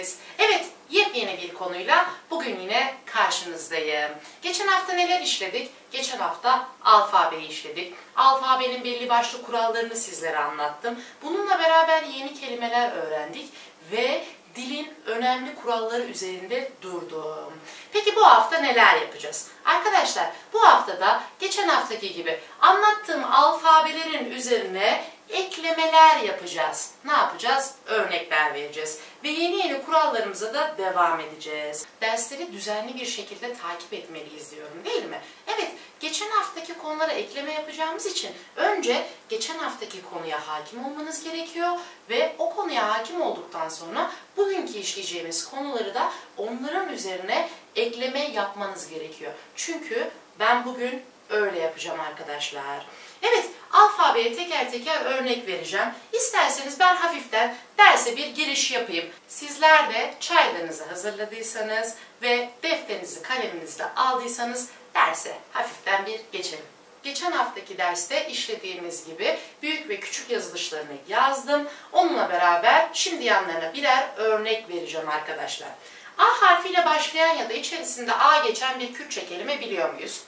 geldiniz. Evet, yepyeni bir konuyla bugün yine karşınızdayım. Geçen hafta neler işledik? Geçen hafta alfabeyi işledik. Alfabenin belli başlı kurallarını sizlere anlattım. Bununla beraber yeni kelimeler öğrendik ve dilin önemli kuralları üzerinde durdum. Peki bu hafta neler yapacağız? Arkadaşlar bu haftada geçen haftaki gibi anlattığım alfabelerin üzerine eklemeler yapacağız. Ne yapacağız? Örnekler vereceğiz. Ve yeni kurallarımıza da devam edeceğiz. Dersleri düzenli bir şekilde takip etmeliyiz diyorum, değil mi? Evet, geçen haftaki konulara ekleme yapacağımız için önce geçen haftaki konuya hakim olmanız gerekiyor ve o konuya hakim olduktan sonra bugünkü işleyeceğimiz konuları da onların üzerine ekleme yapmanız gerekiyor. Çünkü ben bugün öyle yapacağım arkadaşlar. Evet, alfabeye teker teker örnek vereceğim. İsterseniz ben hafiften derse bir giriş yapayım. Sizler de çaylarınızı hazırladıysanız ve defterinizi kaleminizi de aldıysanız derse hafiften bir geçelim. Geçen haftaki derste işlediğimiz gibi büyük ve küçük yazılışlarını yazdım. Onunla beraber şimdi yanlarına birer örnek vereceğim arkadaşlar. A harfiyle başlayan ya da içerisinde A geçen bir Kürtçe kelime biliyor muyuz?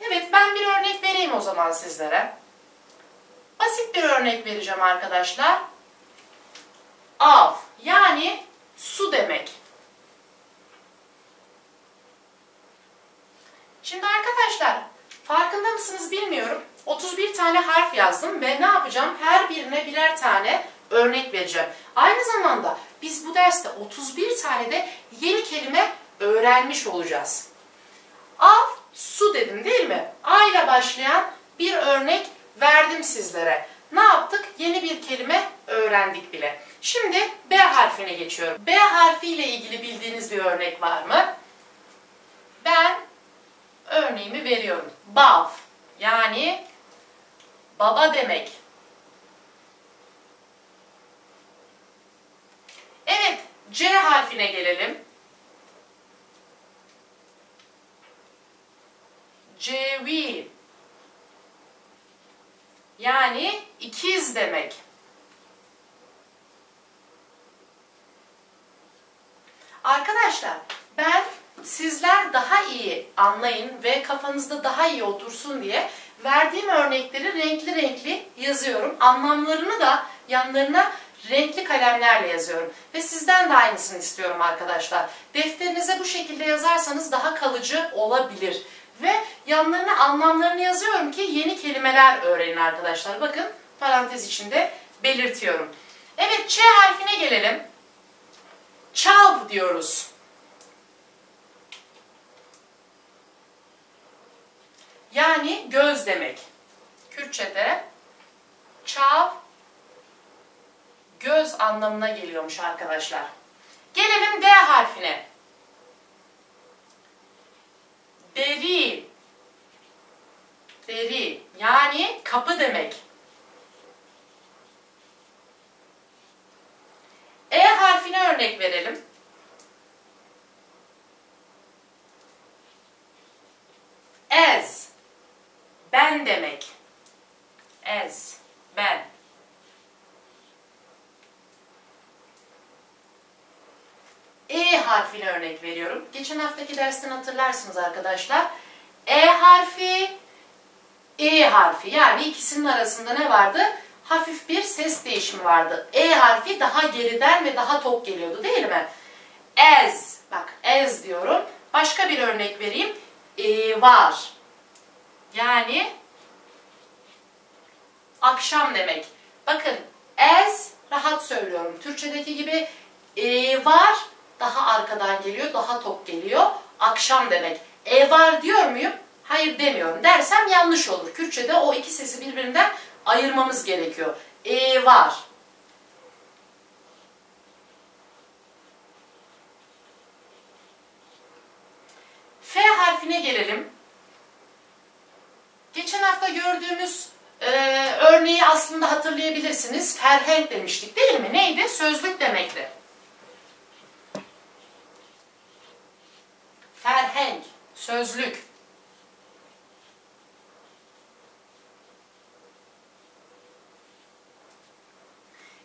Evet, ben bir örnek vereyim o zaman sizlere. Basit bir örnek vereceğim arkadaşlar. Av, yani su demek. Şimdi arkadaşlar, farkında mısınız bilmiyorum. 31 tane harf yazdım ve ne yapacağım? Her birine birer tane örnek vereceğim. Aynı zamanda biz bu derste 31 tane de yeni kelime öğrenmiş olacağız. Av, su dedim değil mi? A ile başlayan bir örnek verdim sizlere. Ne yaptık? Yeni bir kelime öğrendik bile. Şimdi B harfine geçiyorum. B harfi ile ilgili bildiğiniz bir örnek var mı? Ben örneğimi veriyorum. Bav, yani baba demek. Evet, C harfine gelelim. Cevi, yani ikiz demek. Arkadaşlar ben sizler daha iyi anlayın ve kafanızda daha iyi otursun diye verdiğim örnekleri renkli renkli yazıyorum. Anlamlarını da yanlarına renkli kalemlerle yazıyorum. Ve sizden de aynısını istiyorum arkadaşlar. Defterinize bu şekilde yazarsanız daha kalıcı olabilir. Ve yanlarına anlamlarını yazıyorum ki yeni kelimeler öğrenin arkadaşlar. Bakın parantez içinde belirtiyorum. Evet, Ç harfine gelelim. Çav diyoruz. Yani göz demek. Kürtçe'de çav göz anlamına geliyormuş arkadaşlar. Gelelim D harfine. Deri, deri, yani kapı demek. E harfine örnek verelim. Ez, ben demek. Ez, ben. E harfine örnek veriyorum. Geçen haftaki dersten hatırlarsınız arkadaşlar. E harfi, E harfi, yani ikisinin arasında ne vardı? Hafif bir ses değişimi vardı. E harfi daha geriden ve daha tok geliyordu değil mi? Ez, bak ez diyorum. Başka bir örnek vereyim. Var, yani akşam demek. Bakın ez rahat söylüyorum. Türkçedeki gibi var daha arkadan geliyor, daha tok geliyor. Akşam demek. Var diyor muyum? Hayır demiyorum. Dersem yanlış olur. Kürtçe'de o iki sesi birbirinden ayırmamız gerekiyor. Var. F harfine gelelim. Geçen hafta gördüğümüz örneği aslında hatırlayabilirsiniz. Ferhenk demiştik değil mi? Neydi? Sözlük demekti. Ferhenk, sözlük.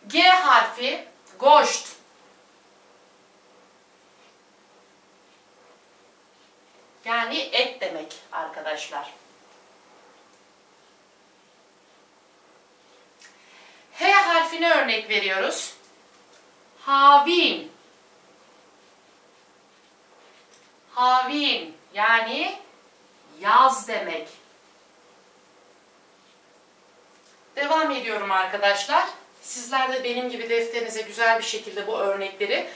G harfi, goşt. Yani et demek arkadaşlar. H harfine örnek veriyoruz. Havin. Havin yani yaz demek. Devam ediyorum arkadaşlar. Sizler de benim gibi defterinize güzel bir şekilde bu örnekleri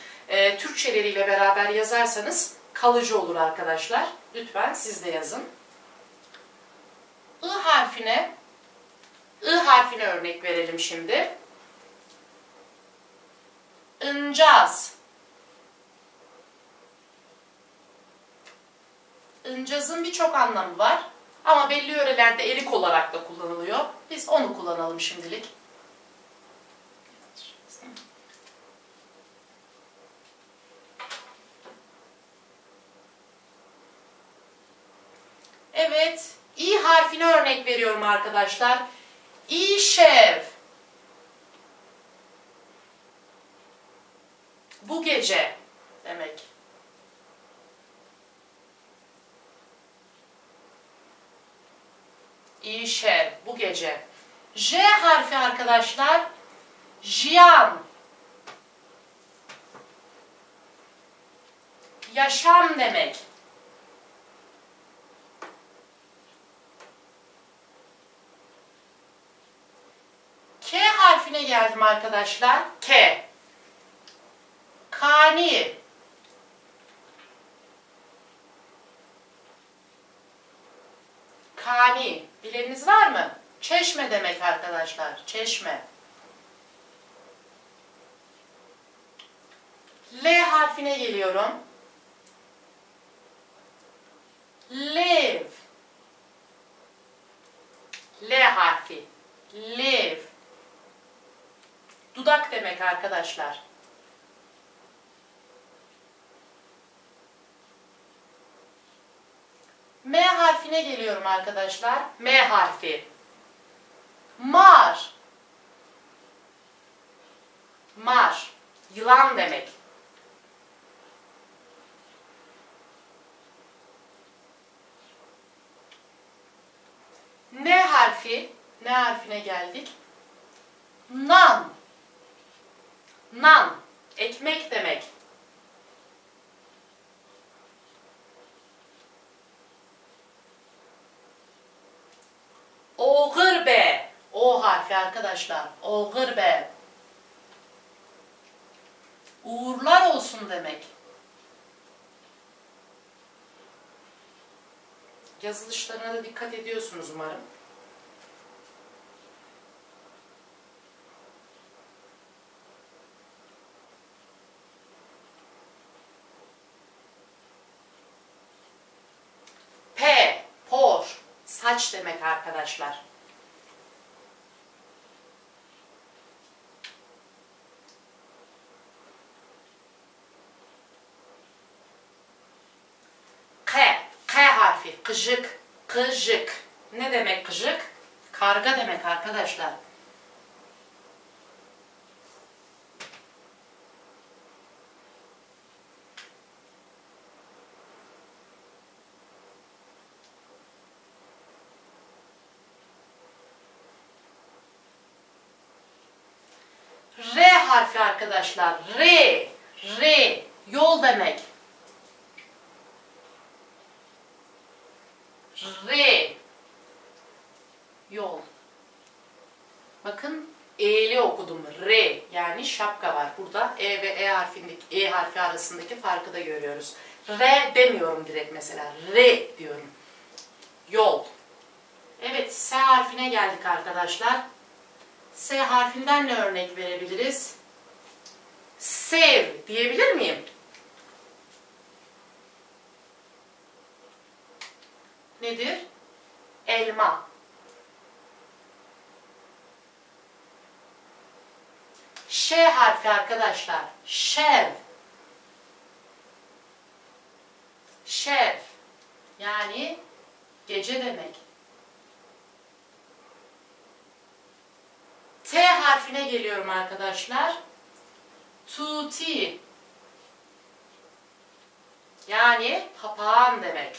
Türkçeleriyle beraber yazarsanız kalıcı olur arkadaşlar. Lütfen siz de yazın. I harfine örnek verelim şimdi. İncaz. İncazın birçok anlamı var. Ama belli yörelerde erik olarak da kullanılıyor. Biz onu kullanalım şimdilik. Evet, İ harfine örnek veriyorum arkadaşlar. İşev. Bu gece demek. İşev, bu gece. J harfi arkadaşlar. Jiyan. Yaşam demek. K harfine geldim arkadaşlar. K. Kani. Kani. Bileniniz var mı? Çeşme demek arkadaşlar. Çeşme. L harfine geliyorum. Lev. L harfi. Lev. Dudak demek arkadaşlar. M harfine geliyorum arkadaşlar. M harfi. Mar. Mar. Yılan demek. N harfi. N harfine geldik. Nan. Nan. Ekmek demek. Oğurbe. O harfi arkadaşlar. Oğurbe. Uğurlar olsun demek. Yazılışlarına da dikkat ediyorsunuz umarım. P. Por. Saç demek arkadaşlar. K harfi. Kıcık. Kıcık. Ne demek kıcık? Karga demek arkadaşlar. R harfi arkadaşlar. R. R. Yol demek. R. Yol. Bakın E'li okudum. R. Yani şapka var. Burada E ve E harfi arasındaki farkı da görüyoruz. R demiyorum direkt mesela. R diyorum. Yol. Evet, S harfine geldik arkadaşlar. S harfinden ne örnek verebiliriz? Sev diyebilir miyim? Nedir? Elma. Ş harfi arkadaşlar. Şev. Şev. Yani gece demek. T harfine geliyorum arkadaşlar. Tuti. Yani papağan demek.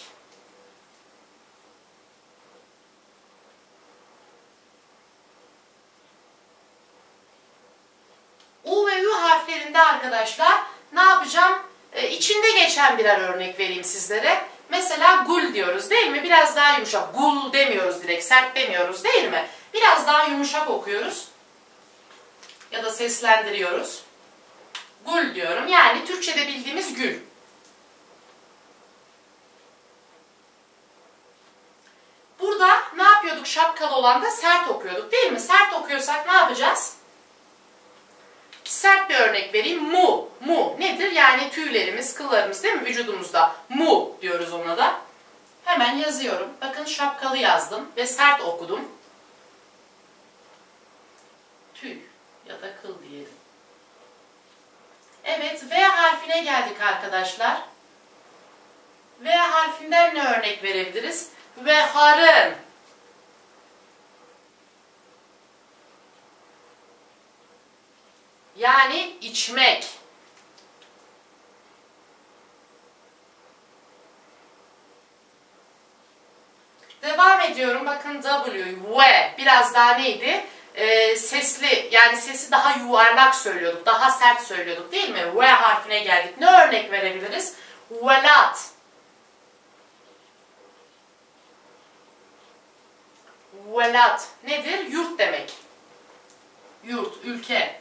harflerinde arkadaşlar ne yapacağım? İçinde geçen birer örnek vereyim sizlere. Mesela gul diyoruz değil mi? Biraz daha yumuşak. Gul demiyoruz direkt, sert demiyoruz değil mi? Biraz daha yumuşak okuyoruz. Ya da seslendiriyoruz. Gul diyorum. Yani Türkçe'de bildiğimiz gül. Burada ne yapıyorduk? Şapkalı olan da sert okuyorduk değil mi? Sert okuyorsak ne yapacağız? Sert bir örnek vereyim. Mu. Mu nedir? Yani tüylerimiz, kıllarımız değil mi? Vücudumuzda. Mu diyoruz ona da. Hemen yazıyorum. Bakın şapkalı yazdım ve sert okudum. Tüy ya da kıl diyelim. Evet, V harfine geldik arkadaşlar. V harfinden ne örnek verebiliriz? Veharın. Yani içmek. Devam ediyorum. Bakın W, V. Biraz daha neydi? Sesli, yani sesi daha yuvarlak söylüyorduk. Daha sert söylüyorduk değil mi? V harfine geldik. Ne örnek verebiliriz? Velat. Velat nedir? Yurt demek. Yurt, ülke.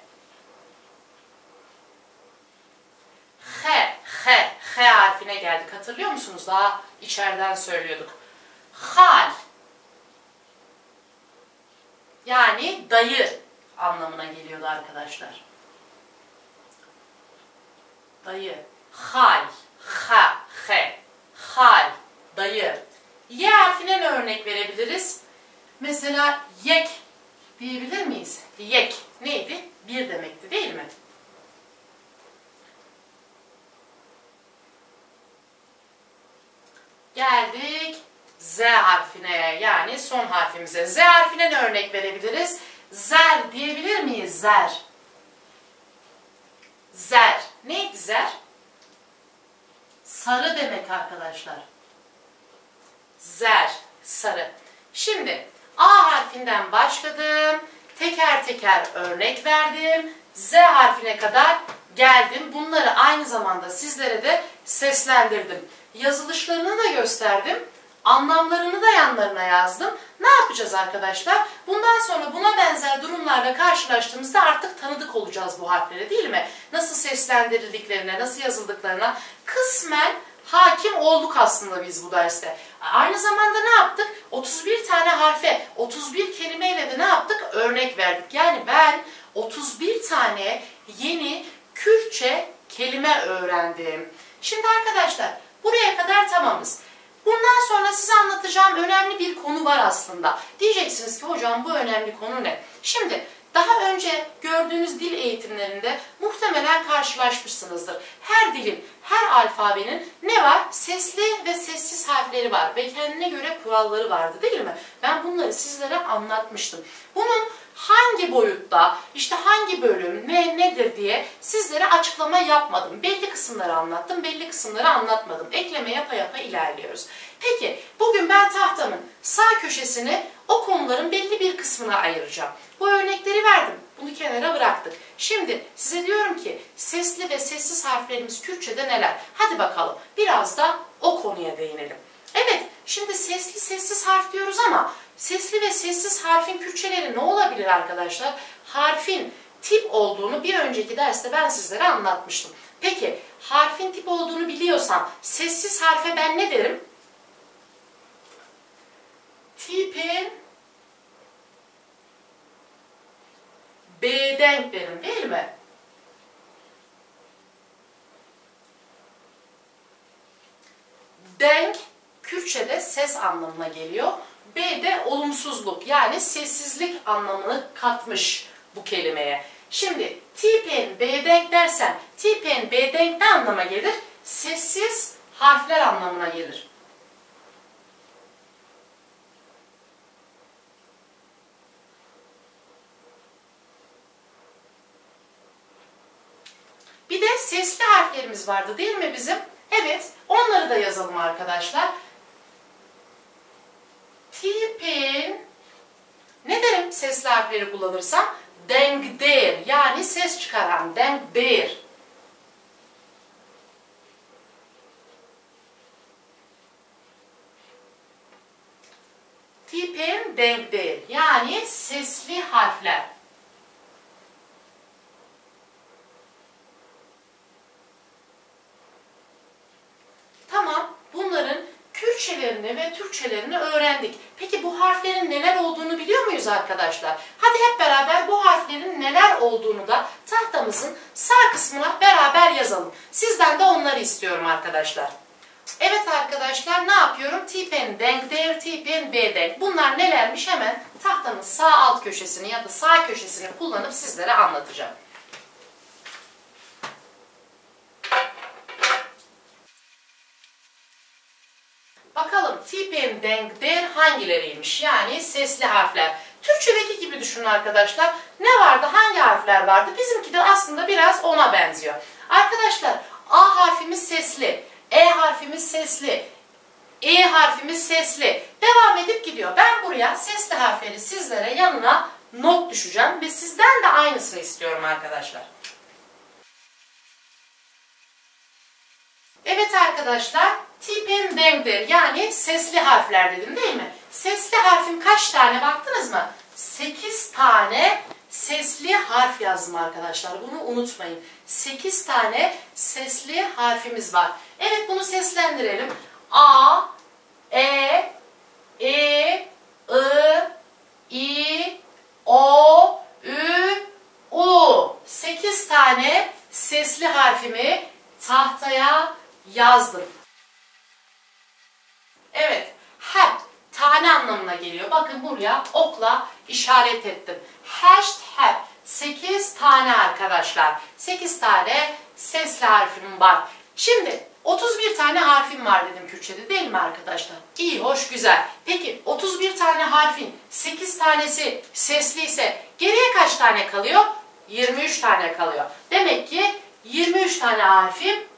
H harfine geldik. Hatırlıyor musunuz? Daha içeriden söylüyorduk. Hal. Yani dayı anlamına geliyordu arkadaşlar. Dayı. Hal. Hal. Dayı. Y harfine ne örnek verebiliriz? Mesela yek diyebilir miyiz? Yek neydi? Bir demekti değil mi? Geldik Z harfine, yani son harfimize. Z harfine ne örnek verebiliriz? Zer diyebilir miyiz? Zer. Zer. Neydi zer? Sarı demek arkadaşlar. Zer, sarı. Şimdi A harfinden başladım. Teker teker örnek verdim. Z harfine kadar geldim. Bunları aynı zamanda sizlere de seslendirdim. Yazılışlarını da gösterdim. Anlamlarını da yanlarına yazdım. Ne yapacağız arkadaşlar? Bundan sonra buna benzer durumlarla karşılaştığımızda artık tanıdık olacağız bu harfleri değil mi? Nasıl seslendirildiklerine, nasıl yazıldıklarına kısmen hakim olduk aslında biz bu derste. Aynı zamanda ne yaptık? 31 tane harfe, 31 kelimeyle de ne yaptık? Örnek verdik. Yani ben 31 tane yeni Kürtçe kelime öğrendim. Şimdi arkadaşlar buraya kadar tamamız. Bundan sonra size anlatacağım önemli bir konu var aslında. Diyeceksiniz ki hocam bu önemli konu ne? Şimdi daha önce gördüğünüz dil eğitimlerinde muhtemelen karşılaşmışsınızdır. Her dilin, her alfabenin ne var? Sesli ve sessiz harfleri var ve kendine göre kuralları vardı değil mi? Ben bunları sizlere anlatmıştım. Bunun hangi boyutta, işte hangi bölüm, nedir diye sizlere açıklama yapmadım. Belli kısımları anlattım, belli kısımları anlatmadım. Ekleme yapa yapa ilerliyoruz. Peki, bugün ben tahtamın sağ köşesini o konuların belli bir kısmına ayıracağım. Bu örnekleri verdim. Bunu kenara bıraktık. Şimdi size diyorum ki sesli ve sessiz harflerimiz Kürtçe'de neler? Hadi bakalım biraz da o konuya değinelim. Evet, şimdi sesli sessiz harf diyoruz ama sesli ve sessiz harfin Kürtçeleri ne olabilir arkadaşlar? Harfin tip olduğunu bir önceki derste ben sizlere anlatmıştım. Peki harfin tip olduğunu biliyorsam sessiz harfe ben ne derim? Tipin B'den derim değil mi? Denk Kürtçe'de ses anlamına geliyor. B de olumsuzluk yani sessizlik anlamını katmış bu kelimeye. Şimdi tipen B'denk dersem tipen B'denk ne anlama gelir? Sessiz harfler anlamına gelir. Bir de sesli harflerimiz vardı değil mi bizim? Evet, onları da yazalım arkadaşlar. Tipin, ne derim sesli harfleri kullanırsam? denk der yani ses çıkaran, denk der. Typen denk der yani sesli harfler. Tamam, bunların Kürtçelerini ve Türkçelerini öğrendik. Peki bu harflerin neler olduğunu biliyor muyuz arkadaşlar? Hadi hep beraber bu harflerin neler olduğunu da tahtamızın sağ kısmına beraber yazalım. Sizden de onları istiyorum arkadaşlar. Evet arkadaşlar, ne yapıyorum? Typen denk der, typen bedenk. Bunlar nelermiş? Hemen tahtamın sağ alt köşesini ya da sağ köşesini kullanıp sizlere anlatacağım. Bakalım typen denk der hangileriymiş? Yani sesli harfler. Türkçedeki gibi düşünün arkadaşlar. Ne vardı? Hangi harfler vardı? Bizimki de aslında biraz ona benziyor. Arkadaşlar A harfimiz sesli, E harfimiz sesli, E harfimiz sesli. Devam edip gidiyor. Ben buraya sesli harfleri sizlere yanına not düşeceğim ve sizden de aynısını istiyorum arkadaşlar. Evet arkadaşlar, typen denk der yani sesli harfler dedim değil mi? Sesli harfim kaç tane baktınız mı? 8 tane sesli harf yazdım arkadaşlar. Bunu unutmayın. 8 tane sesli harfimiz var. Evet, bunu seslendirelim. A, E, I, I, O, Ü, U. 8 tane sesli harfimi tahtaya yazdım. Evet, hep tane anlamına geliyor. Bakın buraya okla işaret ettim. Hasht hep 8 tane arkadaşlar. 8 tane sesli harfim var. Şimdi 31 tane harfim var dedim Kürtçe'de değil mi arkadaşlar? İyi, hoş, güzel. Peki 31 tane harfin 8 tanesi sesli ise geriye kaç tane kalıyor? 23 tane kalıyor. Demek ki 23 tane harfim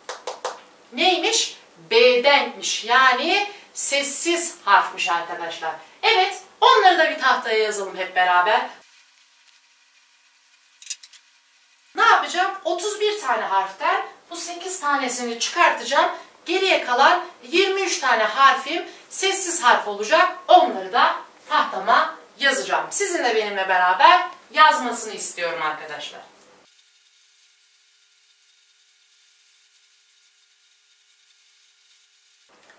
neymiş? Bedenkmiş. Yani sessiz harfmiş arkadaşlar. Evet, onları da bir tahtaya yazalım hep beraber. Ne yapacağım? 31 tane harften bu 8 tanesini çıkartacağım. Geriye kalan 23 tane harfim sessiz harf olacak. Onları da tahtama yazacağım. Sizin de benimle beraber yazmasını istiyorum arkadaşlar.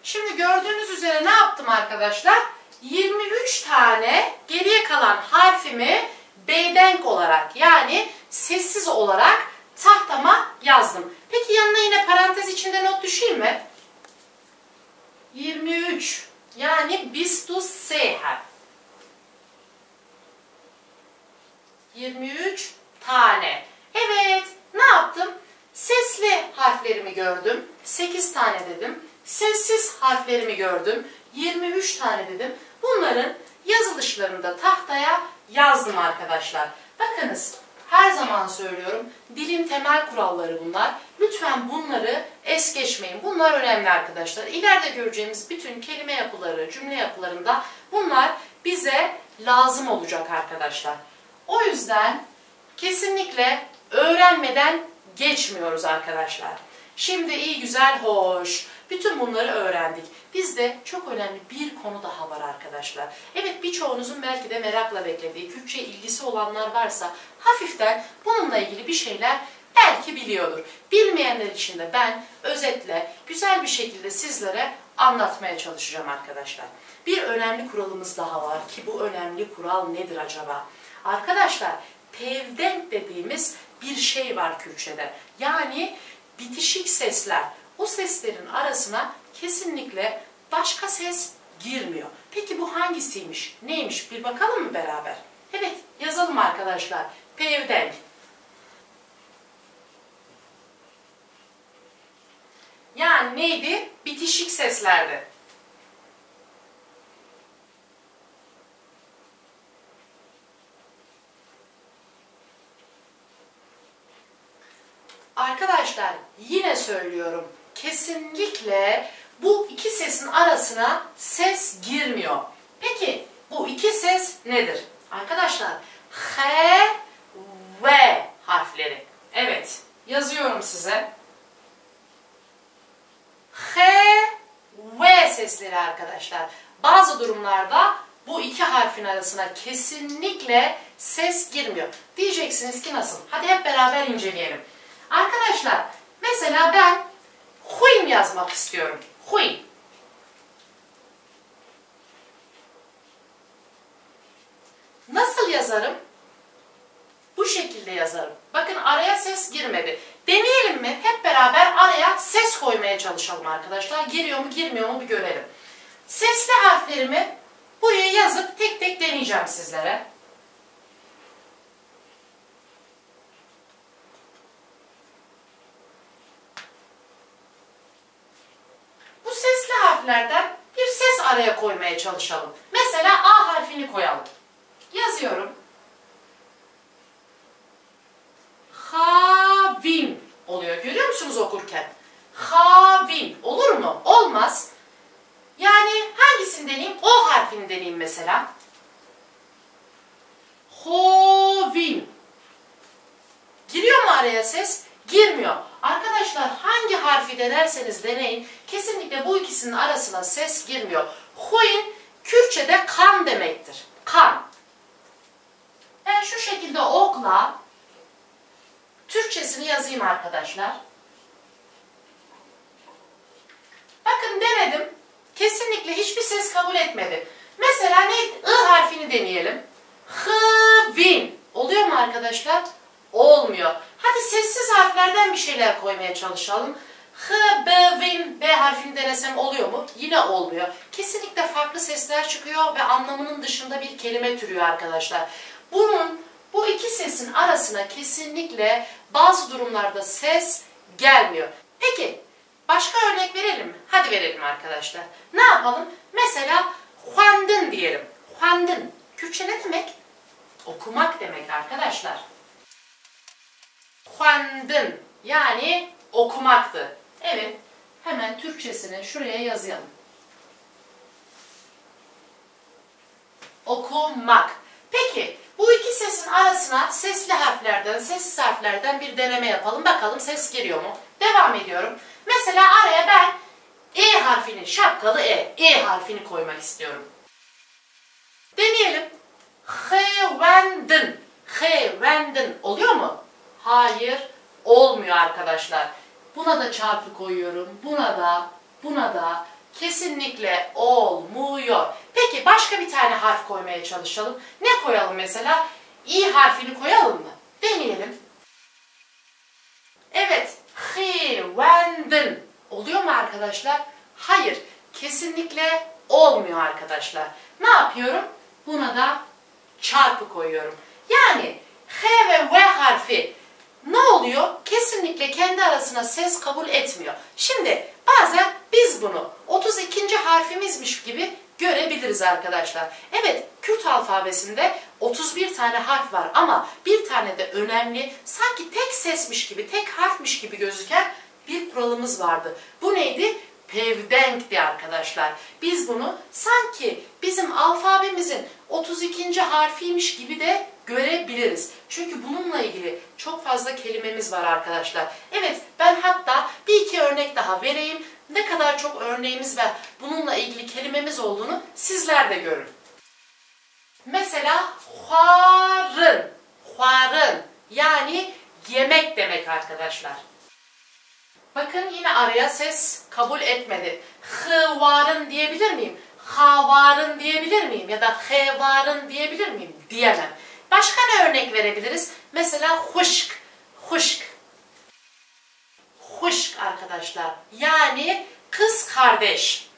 Şimdi gördüğünüz üzere ne yaptım arkadaşlar? 23 tane geriye kalan harfimi bedenk olarak yani sessiz olarak tahtama yazdım. Peki yanına yine parantez içinde not düşeyim mi? 23 yani bis du seher. 23 tane. Evet, ne yaptım? Sesli harflerimi gördüm. 8 tane dedim. Sessiz harflerimi gördüm. 23 tane dedim. Bunların yazılışlarını da tahtaya yazdım arkadaşlar. Bakınız, her zaman söylüyorum, dilin temel kuralları bunlar. Lütfen bunları es geçmeyin. Bunlar önemli arkadaşlar. İleride göreceğimiz bütün kelime yapıları, cümle yapılarında bunlar bize lazım olacak arkadaşlar. O yüzden kesinlikle öğrenmeden geçmiyoruz arkadaşlar. Şimdi iyi, güzel, hoş. Bütün bunları öğrendik. Bizde çok önemli bir konu daha var arkadaşlar. Evet, birçoğunuzun belki de merakla beklediği, Kürtçe ilgisi olanlar varsa hafiften bununla ilgili bir şeyler belki biliyordur. Bilmeyenler için de ben özetle güzel bir şekilde sizlere anlatmaya çalışacağım arkadaşlar. Bir önemli kuralımız daha var ki bu önemli kural nedir acaba? Arkadaşlar, pevdenk dediğimiz bir şey var Kürtçe'de. Yani bitişik sesler. O seslerin arasına kesinlikle başka ses girmiyor. Peki bu hangisiymiş? Neymiş? Bir bakalım mı beraber? Evet, yazalım arkadaşlar. Pevdenk. Yani neydi? Bitişik seslerdi. Arkadaşlar, yine söylüyorum. Kesinlikle bu iki sesin arasına ses girmiyor. Peki bu iki ses nedir? Arkadaşlar, he V harfleri. Evet, yazıyorum size. H, V sesleri arkadaşlar. Bazı durumlarda bu iki harfin arasına kesinlikle ses girmiyor. Diyeceksiniz ki nasıl? Hadi hep beraber inceleyelim. Arkadaşlar, mesela ben huyum yazmak istiyorum. Huy. Nasıl yazarım? Bu şekilde yazarım. Bakın araya ses girmedi. Deneyelim mi? Hep beraber araya ses koymaya çalışalım arkadaşlar. Giriyor mu girmiyor mu bir görelim. Sesli harflerimi buraya yazıp tek tek deneyeceğim sizlere. Bu sesli harflerden bir ses araya koymaya çalışalım. Mesela A harfini koyalım. Yazıyorum. Havin oluyor. Görüyor musunuz okurken? Havin. Olur mu? Olmaz. Yani hangisini deneyeyim? O harfini deneyeyim mesela. Hovin. Giriyor mu araya ses? Girmiyor. Arkadaşlar hangi harfi denerseniz deneyin, kesinlikle bu ikisinin arasına ses girmiyor. Huin Kürtçe'de kan demektir. Kan. Ben şu şekilde okla Türkçesini yazayım arkadaşlar. Bakın denedim. Kesinlikle hiçbir ses kabul etmedi. Mesela ne? I harfini deneyelim. Hıvin. Oluyor mu arkadaşlar? Olmuyor. Hadi sessiz harflerden bir şeyler koymaya çalışalım. Hıbevin. B harfini denesem oluyor mu? Yine olmuyor. Kesinlikle farklı sesler çıkıyor ve anlamının dışında bir kelime türüyor arkadaşlar. Bu iki sesin arasına kesinlikle bazı durumlarda ses gelmiyor. Peki başka örnek verelim mi? Hadi verelim arkadaşlar. Ne yapalım? Mesela huandın diyelim. Huandın. Kürtçe ne demek? Okumak demek arkadaşlar. Huandın yani okumaktı. Evet. Hemen Türkçesini şuraya yazalım. Okumak. Peki bu iki sesin arasına sesli harflerden, sessiz harflerden bir deneme yapalım. Bakalım ses giriyor mu? Devam ediyorum. Mesela araya ben E harfini, şapkalı E harfini koymak istiyorum. Deneyelim. Hevendin. Hevendin. Oluyor mu? Hayır. Olmuyor arkadaşlar. Buna da çarpı koyuyorum. Buna da. Kesinlikle olmuyor. Peki başka bir tane harf koymaya çalışalım. Ne koyalım mesela? İ harfini koyalım mı? Deneyelim. Evet. Hevendin. Oluyor mu arkadaşlar? Hayır. Kesinlikle olmuyor arkadaşlar. Ne yapıyorum? Buna da çarpı koyuyorum. Yani H ve V harfi ne oluyor? Kesinlikle kendi arasına ses kabul etmiyor. Şimdi bazen biz bunu 32. harfimizmiş gibi görebiliriz arkadaşlar. Evet, Kürt alfabesinde 31 tane harf var ama bir tane de önemli, sanki tek sesmiş gibi, tek harfmiş gibi gözüken bir kuralımız vardı. Bu neydi? Pevdenkti arkadaşlar. Biz bunu sanki bizim alfabemizin 32. harfiymiş gibi de görebiliriz. Çünkü bununla ilgili çok fazla kelimemiz var arkadaşlar. Evet, ben hatta bir iki örnek daha vereyim. Ne kadar çok örneğimiz ve bununla ilgili kelimemiz olduğunu sizler de görün. Mesela huarın. Huarın yani yemek demek arkadaşlar. Bakın yine araya ses kabul etmedi. Hıvarın diyebilir miyim? Havarın diyebilir miyim? Ya da hevarın diyebilir miyim? Diyemem. Başka ne örnek verebiliriz? Mesela huşk. Huşk. Huşk arkadaşlar. Yani kız kardeş.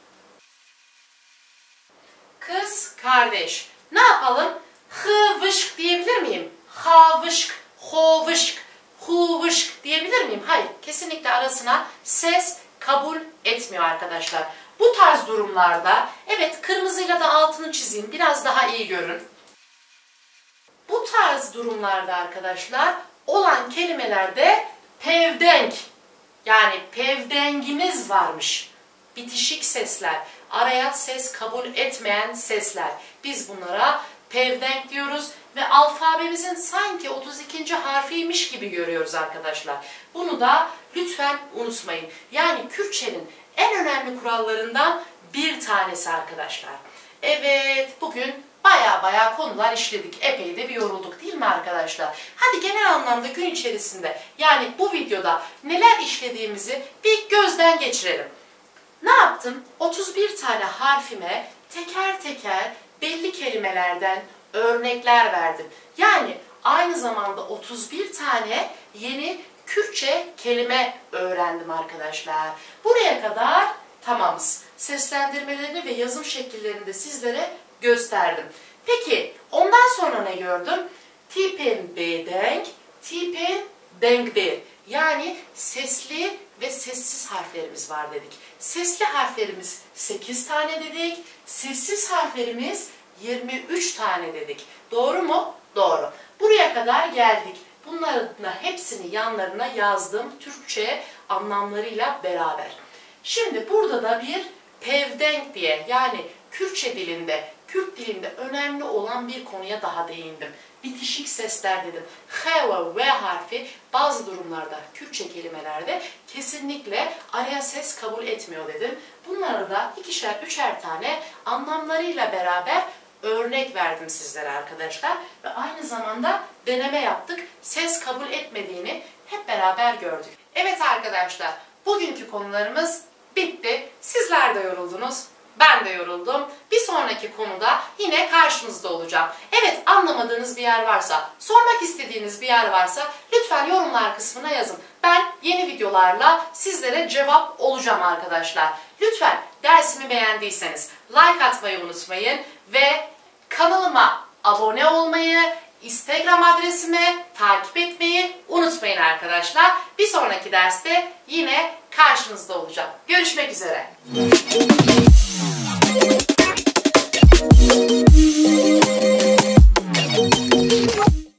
Kız kardeş. Ne yapalım? Hıvışk diyebilir miyim? Havışk, hovışk, huvışk diyebilir miyim? Hayır. Kesinlikle arasına ses kabul etmiyor arkadaşlar. Bu tarz durumlarda, evet kırmızıyla da altını çizeyim. Biraz daha iyi görün. Bu tarz durumlarda arkadaşlar olan kelimelerde pevdenk, yani pevdengimiz varmış. Bitişik sesler, araya ses kabul etmeyen sesler. Biz bunlara pevdenk diyoruz ve alfabemizin sanki 32. harfiymiş gibi görüyoruz arkadaşlar. Bunu da lütfen unutmayın. Yani Kürtçenin en önemli kurallarından bir tanesi arkadaşlar. Evet, bugün baya konular işledik. Epey de bir yorulduk değil mi arkadaşlar? Hadi genel anlamda gün içerisinde, yani bu videoda neler işlediğimizi bir gözden geçirelim. Ne yaptım? 31 tane harfime teker teker belli kelimelerden örnekler verdim. Yani aynı zamanda 31 tane yeni Kürtçe kelime öğrendim arkadaşlar. Buraya kadar tamamız. Seslendirmelerini ve yazım şekillerini de sizlere gösterdim. Peki ondan sonra ne gördüm? Tipen bedenk, tipen denkdir. Yani sesli ve sessiz harflerimiz var dedik. Sesli harflerimiz 8 tane dedik. Sessiz harflerimiz 23 tane dedik. Doğru mu? Doğru. Buraya kadar geldik. Bunların hepsini yanlarına yazdım Türkçe anlamlarıyla beraber. Şimdi burada da bir pevdenk diye, yani Kürtçe dilinde, Kürt dilinde önemli olan bir konuya daha değindim. Bitişik sesler dedim. H ve V harfi bazı durumlarda, Kürtçe kelimelerde kesinlikle araya ses kabul etmiyor dedim. Bunları da ikişer, üçer tane anlamlarıyla beraber örnek verdim sizlere arkadaşlar. Ve aynı zamanda deneme yaptık. Ses kabul etmediğini hep beraber gördük. Evet arkadaşlar, bugünkü konularımız bitti. Sizler de yoruldunuz. Ben de yoruldum. Bir sonraki konuda yine karşınızda olacağım. Evet, anlamadığınız bir yer varsa, sormak istediğiniz bir yer varsa lütfen yorumlar kısmına yazın. Ben yeni videolarla sizlere cevap olacağım arkadaşlar. Lütfen dersimi beğendiyseniz like atmayı unutmayın ve kanalıma abone olmayı, Instagram adresime takip etmeyi unutmayın arkadaşlar. Bir sonraki derste yine karşınızda olacağım. Görüşmek üzere.